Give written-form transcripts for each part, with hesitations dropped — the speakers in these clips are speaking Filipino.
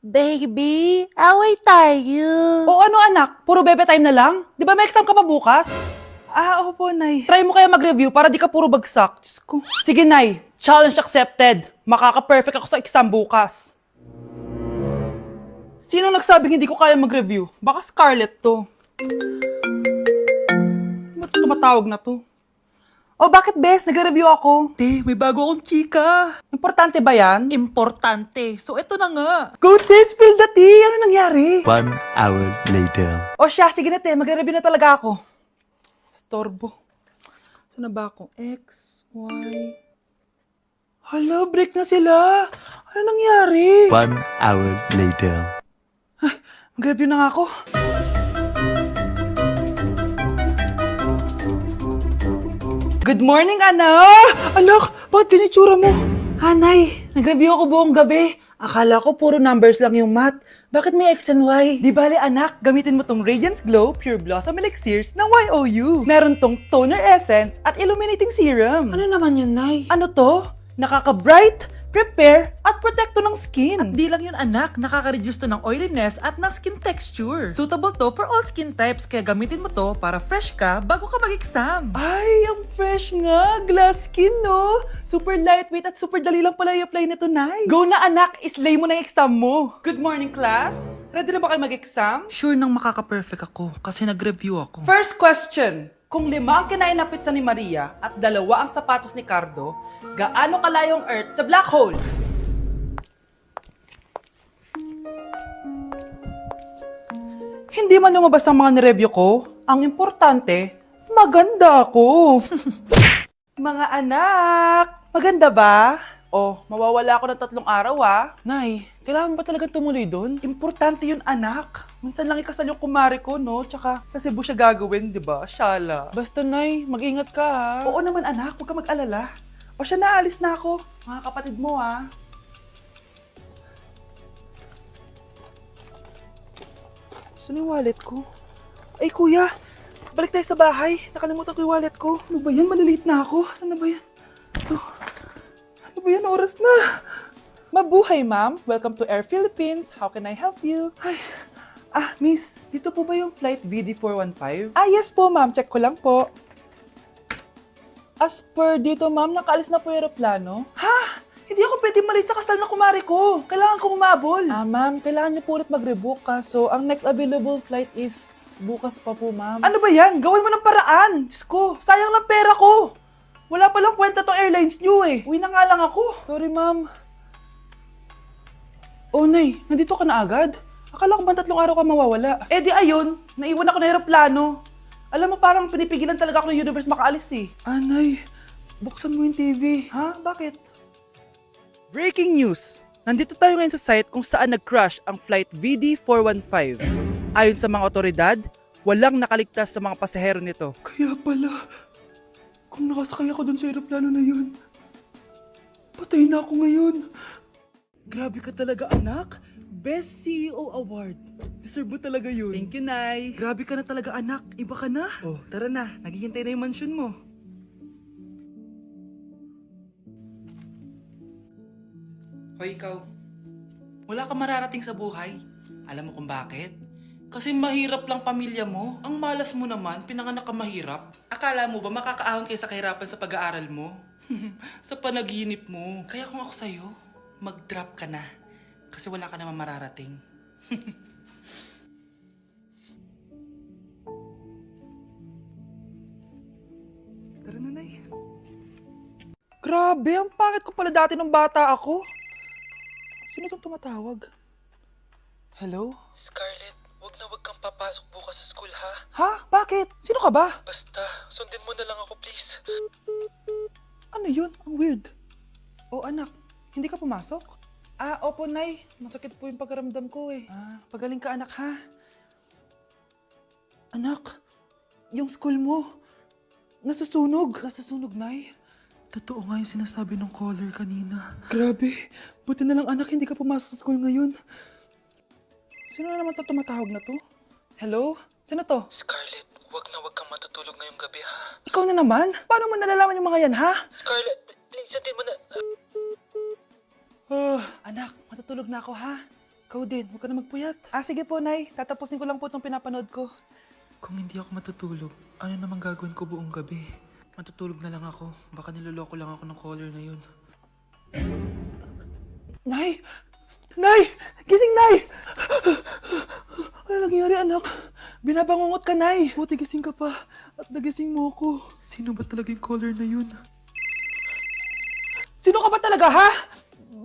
Baby, away tayo. O ano anak, puro bebe time na lang? Di ba may exam ka pa bukas? Opo, Nay. Try mo kaya mag-review para di ka puro bagsak. Diyos ko. Sige Nay, challenge accepted. Makaka-perfect ako sa exam bukas. Sino nagsabing hindi ko kaya mag-review? Baka Scarlett to. Ba't tumatawag na to? Oh, bakit bes? Nagre-review ako. Te, may bago akong chika. Importante ba yan? Importante. So, eto na nga. Go Tess, spill the tea! Ano nangyari? 1 hour later. O siya, sige na te, magre-review na talaga ako. Storbo. Saan na ba ako? X, Y... Hala, break na sila! Ano nangyari? 1 hour later. Mag-review na nga ako. Good morning, anak! Anak, bakit ganyan itsura mo? Hanay, nag-review ako buong gabi. Akala ko puro numbers lang yung math. Bakit may X and Y? Di bale anak, gamitin mo tong Radiance Glow Pure Blossom Elixirs ng YOU. Meron tong toner essence at illuminating serum. Ano naman yun, Nay? Ano to? Nakaka-bright, prepare, at protecto ng skin. At di lang yun, anak. Nakaka-reduce to ng oiliness at ng skin texture. Suitable to for all skin types, kaya gamitin mo to para fresh ka bago ka mag-exam. Ay, ang fresh nga. Glass skin, no? Super lightweight at super dali lang pala i-apply nito, Nay. Go na, anak. Islay mo na yung exam mo. Good morning, class. Ready na ba kayo mag-exam? Sure nang makaka-perfect ako kasi nag-review ako. First question. Kung 5 ang kinain na pizza ni Maria at 2 ang sapatos ni Cardo, gaano kalayo ang Earth sa black hole? Hindi man lumabas ang mga nireview ko, ang importante, maganda ako. Mga anak, maganda ba? Oh, mawawala ako ng 3 araw Nay, kailangan ba talaga tumuloy doon? Importante yun anak. Minsan lang ikasal yung kumare ko, no? Tsaka sa Cebu siya gagawin, di ba? Shala. Basta Nay, mag-ingat ka ha. Oo naman anak, huwag ka mag-alala. O siya, naalis na ako. Mga kapatid mo Saan yung wallet ko? Ay kuya, balik tayo sa bahay. Nakalimutan ko yung wallet ko. Ano ba yan? Maliliit na ako. Saan na ba yan? Ito. Ano ba yan? Oras na. Mabuhay ma'am. Welcome to Air Philippines. How can I help you? Ay. Miss, dito po ba yung flight VD415? Yes po ma'am. Check ko lang po. As per dito ma'am, nakaalis na po yung aeroplano. Ha? Hindi ako pwede malit sa kasal na kumari ko. Kailangan ko umabol. Ma'am, kailangan niyo po ulit mag-rebook so ang next available flight is bukas pa po, ma'am. Ano ba yan? Gawin mo ng paraan. Diyos ko, sayang lang pera ko. Wala palang kwenta tong airlines niyo Uwi na nga lang ako. Sorry, ma'am. Oh, Nay, nandito ka na agad? Akala ko ba 3 araw ka mawawala? Di ayun, naiwan ako ng aeroplano. Alam mo, parang pinipigilan talaga ako ng universe makaalis Nay, buksan mo yung TV. Ha? Bakit? Breaking news! Nandito tayo ngayon sa site kung saan nag-crash ang flight VD415. Ayon sa mga otoridad, walang nakaligtas sa mga pasahero nito. Kaya pala, kung nakasakay ako dun sa aeroplano na yun, patay na ako ngayon. Grabe ka talaga anak! Best CEO Award. Deserve mo talaga yun. Thank you, Nay. Grabe ka na talaga anak. Iba ka na. Oh, tara na. Naghihintay na yung mansion mo. Hoy ikaw, wala ka mararating sa buhay. Alam mo kung bakit? Kasi mahirap lang pamilya mo. Ang malas mo naman, pinanganak ka mahirap. Akala mo ba makakaahon kayo sa kahirapan sa pag-aaral mo? Sa panaginip mo. Kaya kung ako sa'yo, mag-drop ka na. Kasi wala ka naman mararating. Tara na, Nay. Grabe, ang pangit ko pala dati nung bata ako. Sino itong tumatawag? Hello? Scarlett, wag na wag kang papasok bukas sa school ha? Ha? Bakit? Sino ka ba? Basta, sundin mo na lang ako please. Ano yun? Ang weird. Oh anak, hindi ka pumasok? Opo Nay. Masakit po yung pagkaramdam ko pagaling ka anak ha? Anak, yung school mo, nasusunog. Nasusunog, Nay? Totoo nga yung sinasabi ng caller kanina. Grabe. Buti na lang anak, hindi ka pumasok sa school ngayon. Sino na naman tumatawag na to? Hello? Sino to? Scarlett, wag na wag kang matutulog ngayong gabi ha? Ikaw na naman? Paano mo nalalaman yung mga yan, ha? Scarlett, please sundin mo na... Anak, matutulog na ako, ha? Ikaw din, huwag ka na magpuyat. Sige po, Nay. Tatapusin ko lang po itong pinapanood ko. Kung hindi ako matutulog, ano namang gagawin ko buong gabi? Matutulog na lang ako. Baka niloloko lang ako ng caller na yun. Nay! Nay! Gising, Nay! Ano nangyari, anak? Binabangungot ka, Nay! Buti gising ka pa. At nagising mo ako. Sino ba talaga yung caller na yun? Sino ka ba talaga, ha?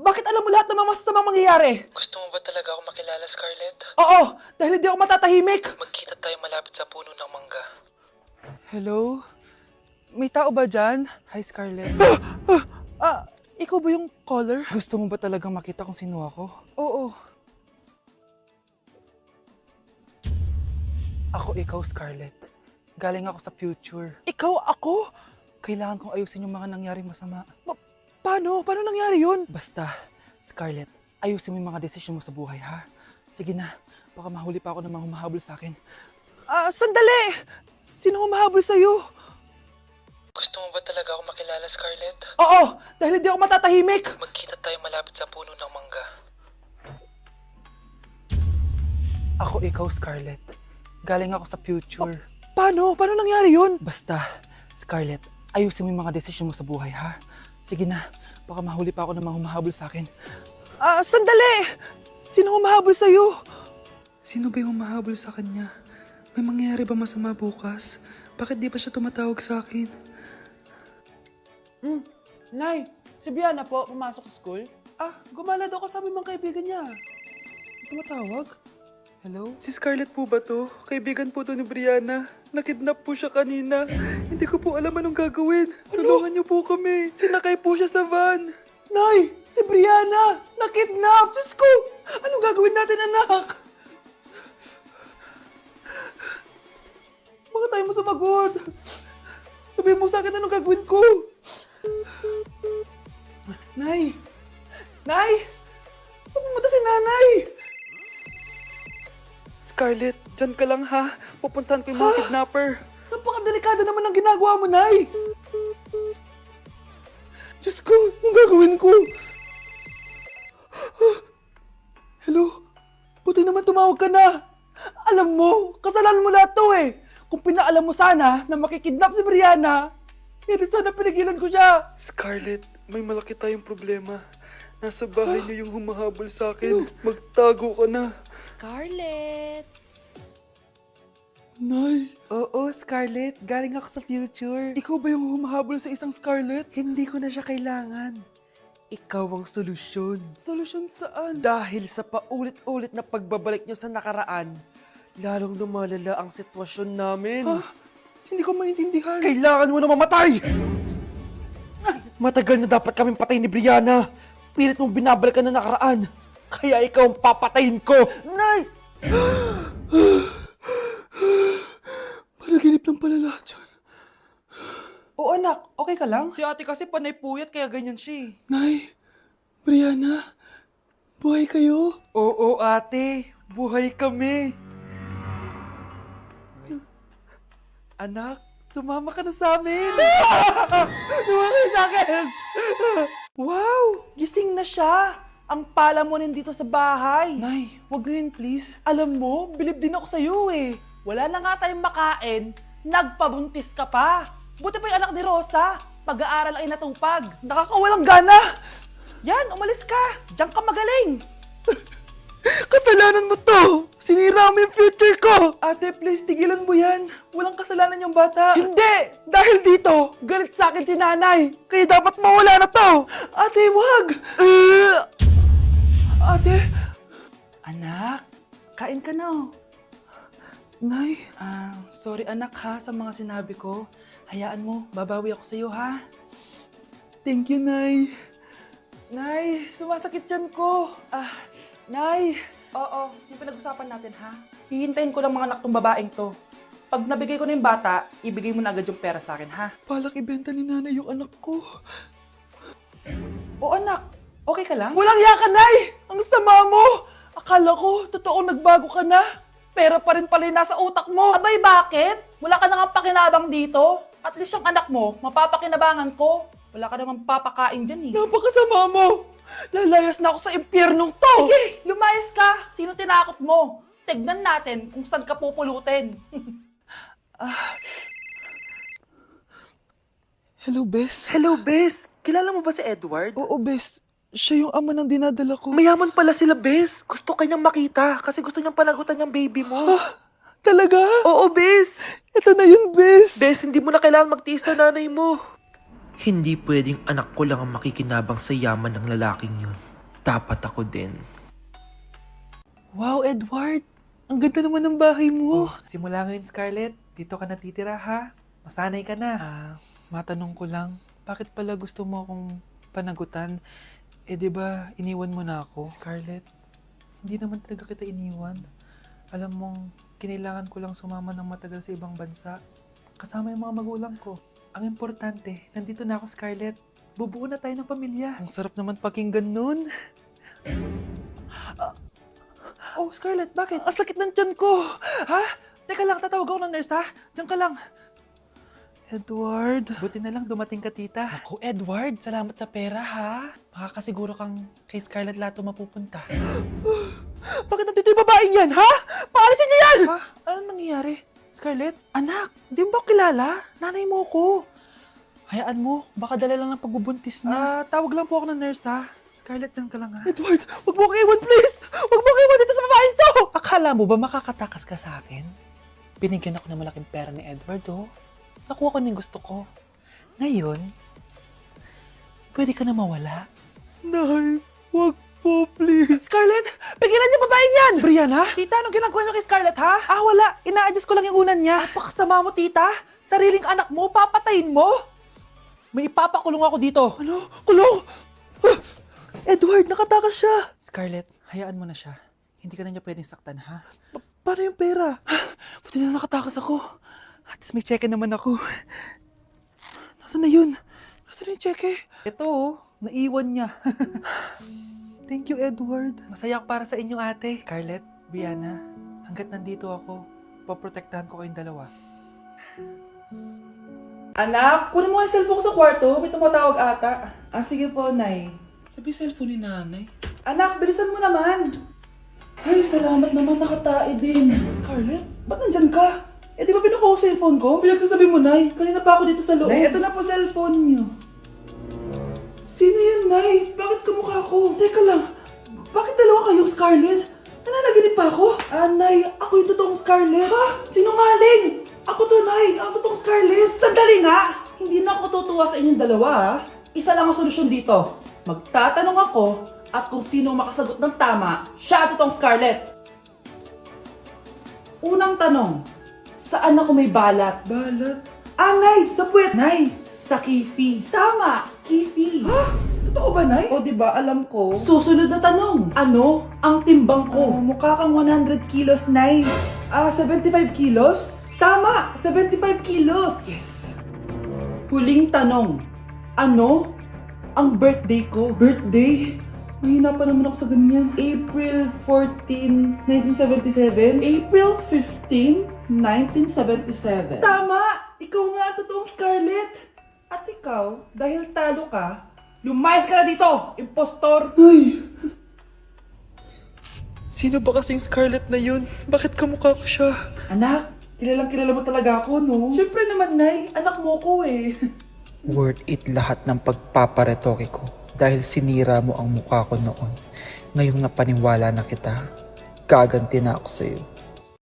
Bakit alam mo lahat ng mga masasamang mangyayari? Gusto mo ba talaga ako makilala, Scarlett? Oo! Dahil hindi ako matatahimik! Magkita tayo malapit sa puno ng mangga. Hello? May tao ba dyan? Hi, Scarlett. Ikaw ba yung caller? Gusto mo ba talagang makita kung sino ako? Oo. Ako ikaw, Scarlett. Galing ako sa future. Ikaw ako? Kailangan kong ayusin yung mga nangyaring masama. Paano? Paano nangyari yun? Basta, Scarlett, ayusin mo yung mga desisyon mo sa buhay, ha? Sige na, baka mahuli pa ako ng mga humahabol sa akin. Sandali! Sino humahabol sa'yo? Gusto mo ba talaga ako makilala, Scarlett? Oo! Dahil hindi ako matatahimik! Magkita tayo malapit sa puno ng mangga. Ako ikaw, Scarlett. Galing ako sa future. Paano? Paano nangyari yun? Basta, Scarlett, ayusin mo yung mga desisyon mo sa buhay, ha? Sige na, baka mahuli pa ako ng mga humahabol sa akin. Sandali! Sino humahabol sa'yo? Sino ba yung humahabol sa kanya? May mangyayari ba masama bukas? Bakit di pa siya tumatawag sa akin? Nay, si Biana po, pumasok sa school? Gumala daw kasama yung mga kaibigan niya. Tumatawag? Hello? Si Scarlett po ba to? Kaibigan po to ni Brianna. Nakidnap po siya kanina. Hindi ko po alam anong gagawin. Tulungan niyo po kami. Sinakay po siya sa van. Nay! Si Brianna! Nakidnap! Diyos ko! Anong gagawin natin, anak? Bakit tayo mo sumagot? Sabihin mo sa akin anong gagawin ko? Nay! Nay! Saan pumunta si nanay? Scarlett, dyan ka lang ha. Pupuntahan ko yung mga kidnapper. Napakadelikado naman ang ginagawa mo, Nay! Diyos ko, anong gagawin ko? Hello? Buti naman tumawag ka na. Alam mo, kasalanan mo lahat to eh. Kung pinaalam mo sana na makikidnap si Brianna, hindi sana pinigilan ko siya. Scarlett, may malaki tayong problema. Nasa bahay niyo yung humahabol sa akin. Magtago ka na. Scarlett! Nay. Oo, Scarlett. Galing ako sa future. Ikaw ba yung humahabol sa isang Scarlett? Hindi ko na siya kailangan. Ikaw ang solusyon. Solusyon saan? Dahil sa paulit-ulit na pagbabalik niyo sa nakaraan, lalong lumalala ang sitwasyon namin. Hindi ko maintindihan. Kailangan mo na mamatay! Matagal na dapat kaming patay ni Brianna. Pilit mong binabalikan na nakaraan. Kaya ikaw ang papatayin ko. Nay! Panaginip lang pala lahat yun. Oo anak, okay ka lang? Si ate kasi panay puyat kaya ganyan siya eh. Nay, Brianna, buhay kayo? Oo ate, buhay kami. Anak, sumama ka na sa amin. Sumama ka sa akin. Wow, gising na siya. Ang pala mo nandito sa bahay. Nay, wag ganyan please. Alam mo, bilib din ako sa'yo eh. Wala na nga tayong makain, nagpabuntis ka pa. Buti pa yung anak ni Rosa, pag-aaral ay natupag. Nakakawalang gana. Yan, umalis ka. Diyan ka magaling. Kasalanan mo to! Sinira mo yung future ko! Ate, please, tigilan mo yan. Walang kasalanan yung bata. Hindi! Dahil dito, galit sa akin si nanay. Kaya dapat mawala na to! Ate, wag! Ate! Anak, kain ka na. Nay? Sorry anak ha sa mga sinabi ko. Hayaan mo, babawi ako sa'yo ha. Thank you, Nay. Nay, sumasakit yan ko. Nay! Oo, yung pinag-usapan natin ha. Hihintayin ko lang mga anak tong babaeng to. Pag nabigay ko na yung bata, ibigay mo na agad yung pera sa akin ha. Palak ibenta ni nanay yung anak ko. O anak, okay ka lang? Walang iya ka, Nay! Ang sama mo! Akala ko, totoo nagbago ka na. Pera pa rin pala yung nasa utak mo. Abay, bakit? Wala ka nang pakinabang dito. At least yung anak mo, mapapakinabangan ko. Wala ka namang papakain dyan eh. Napakasama mo! Lalayas na ako sa impyernong to! Sige, lumayas ka! Sino tinakot mo? Tignan natin kung saan ka pupulutin. Hello, Bes. Hello, Bes! Kilala mo ba si Edward? Oo, Bes. Siya yung ama ng dinadala ko. Mayaman pala sila, Bes. Gusto kanyang makita kasi gusto niyang panagutan yung baby mo. Talaga? Oo, Bes! Ito na yun, Bes. Bes, hindi mo na kailangan magtiis na nanay mo. Hindi pwedeng anak ko lang ang makikinabang sa yaman ng lalaking yun. Dapat ako din. Wow, Edward. Ang ganda naman ng bahay mo. Simula ngayon, Scarlett. Dito ka natitira, ha? Masanay ka na. Matanong ko lang, bakit pala gusto mo akong panagutan? Eh, di ba iniwan mo na ako? Scarlett, hindi naman talaga kita iniwan. Alam mong, kinailangan ko lang sumama ng matagal sa ibang bansa. Kasama yung mga magulang ko. Ang importante, nandito na ako, Scarlett. Bubuo na tayo ng pamilya. Ang sarap naman pakinggan nun. Oh, Scarlett, bakit? Ang sakit ng tiyan ko! Ha? Teka lang, tatawag ako ng nurse, ha? Diyan ka lang. Edward. Buti na lang dumating ka, tita. Ako, Edward, salamat sa pera, ha? Makakasiguro kang kay Scarlett Lato mapupunta. Bakit nandito yung babaeng yan, ha? Paalisin niyo yan! Ha? Anong nangyayari? Scarlett? Anak, di mo ba kilala? Nanay mo ko. Hayaan mo, baka dala lang ng pagbubuntis niya. Tawag lang po ako ng nurse, ha? Scarlett, diyan ka lang, ha? Edward, wag mo kang iwan, please! Wag mo kang iwan dito sa babaeng to! Akala mo ba makakatakas ka sa akin? Binigyan ako ng malaking pera ni Edward, oh. Nakuha ko na yung gusto ko. Ngayon, pwede ka na mawala. Nay, wag po, please. Scarlett, Pigilan niyo babaeng yan! Brianna? tita, anong ginagawa niyo kay Scarlett, ha? Wala. Ina-adjust ko lang yung unan niya. Napakasama mo, tita. Sariling anak mo, papatayin mo. May ipapakulong ako dito. Ano? Kulong! Edward, nakatakas siya. Scarlett, hayaan mo na siya. Hindi ka na niya pwedeng saktan, ha? Paano yung pera? Buti na nakatakas ako. At least may cheque naman ako. Nasaan na yun? Nasaan na yung cheque? Ito, oh, naiwan niya. Thank you, Edward. Masaya ako para sa inyo, ate. Scarlett, Brianna, hanggat nandito ako, poprotektahan ko kayong dalawa. Anak, kunin mo yung cellphone ko sa kwarto. May tumatawag ata. Sige po, Nay. Sabi cellphone ni nanay. Anak, bilisan mo naman. Ay, salamat naman, nakatae din. Scarlett, ba't nandyan ka? Eh, di ba pinukuha ko sa cellphone ko? Pinagsasabi mo, Nay. Kanina pa ako dito sa loob. Nay, ito na po cellphone niyo. Sino yan, Nay? Bakit kamukha ko? Teka lang, bakit dalawa kayong Scarlett? Nananaginip pa ako? Nay, ako yung totoong Scarlett. Ha? Sinungaling! Ako to, Nay. Ang totoong Scarlett. Sandali nga! Hindi na ako tutuwa sa inyong dalawa, ha? Isa lang ang solusyon dito. Magtatanong ako at kung sino makasagot ng tama, siya ang totoong Scarlett. Unang tanong, saan ako may balat? Balat? Nay! Sa puwet! Nay! Sa kifi. Tama! Kifi. Ha? Totoo ba, Nay? O, diba? Alam ko. Susunod na tanong. Ano ang timbang ko? Mukha kang 100 kilos, Nay. 75 kilos? Tama! 75 kilos! Yes! Huling tanong. Ano ang birthday ko? Birthday? Mahina pa naman ako sa ganyan. April 14, 1977? April 15, 1977. Tama! Ikaw nga ang totoong Scarlett! At ikaw, dahil talo ka, lumayas ka na dito, impostor! Ay! Sino ba kasing Scarlett na yun? Bakit kamukha ko siya? Anak, kilala mo talaga ako, no? Siyempre naman, Nay. Anak mo ko eh. Worth it lahat ng pagpaparetoke ko dahil sinira mo ang mukha ko noon. Ngayong napaniwala na kita, gaganti na ako sa'yo.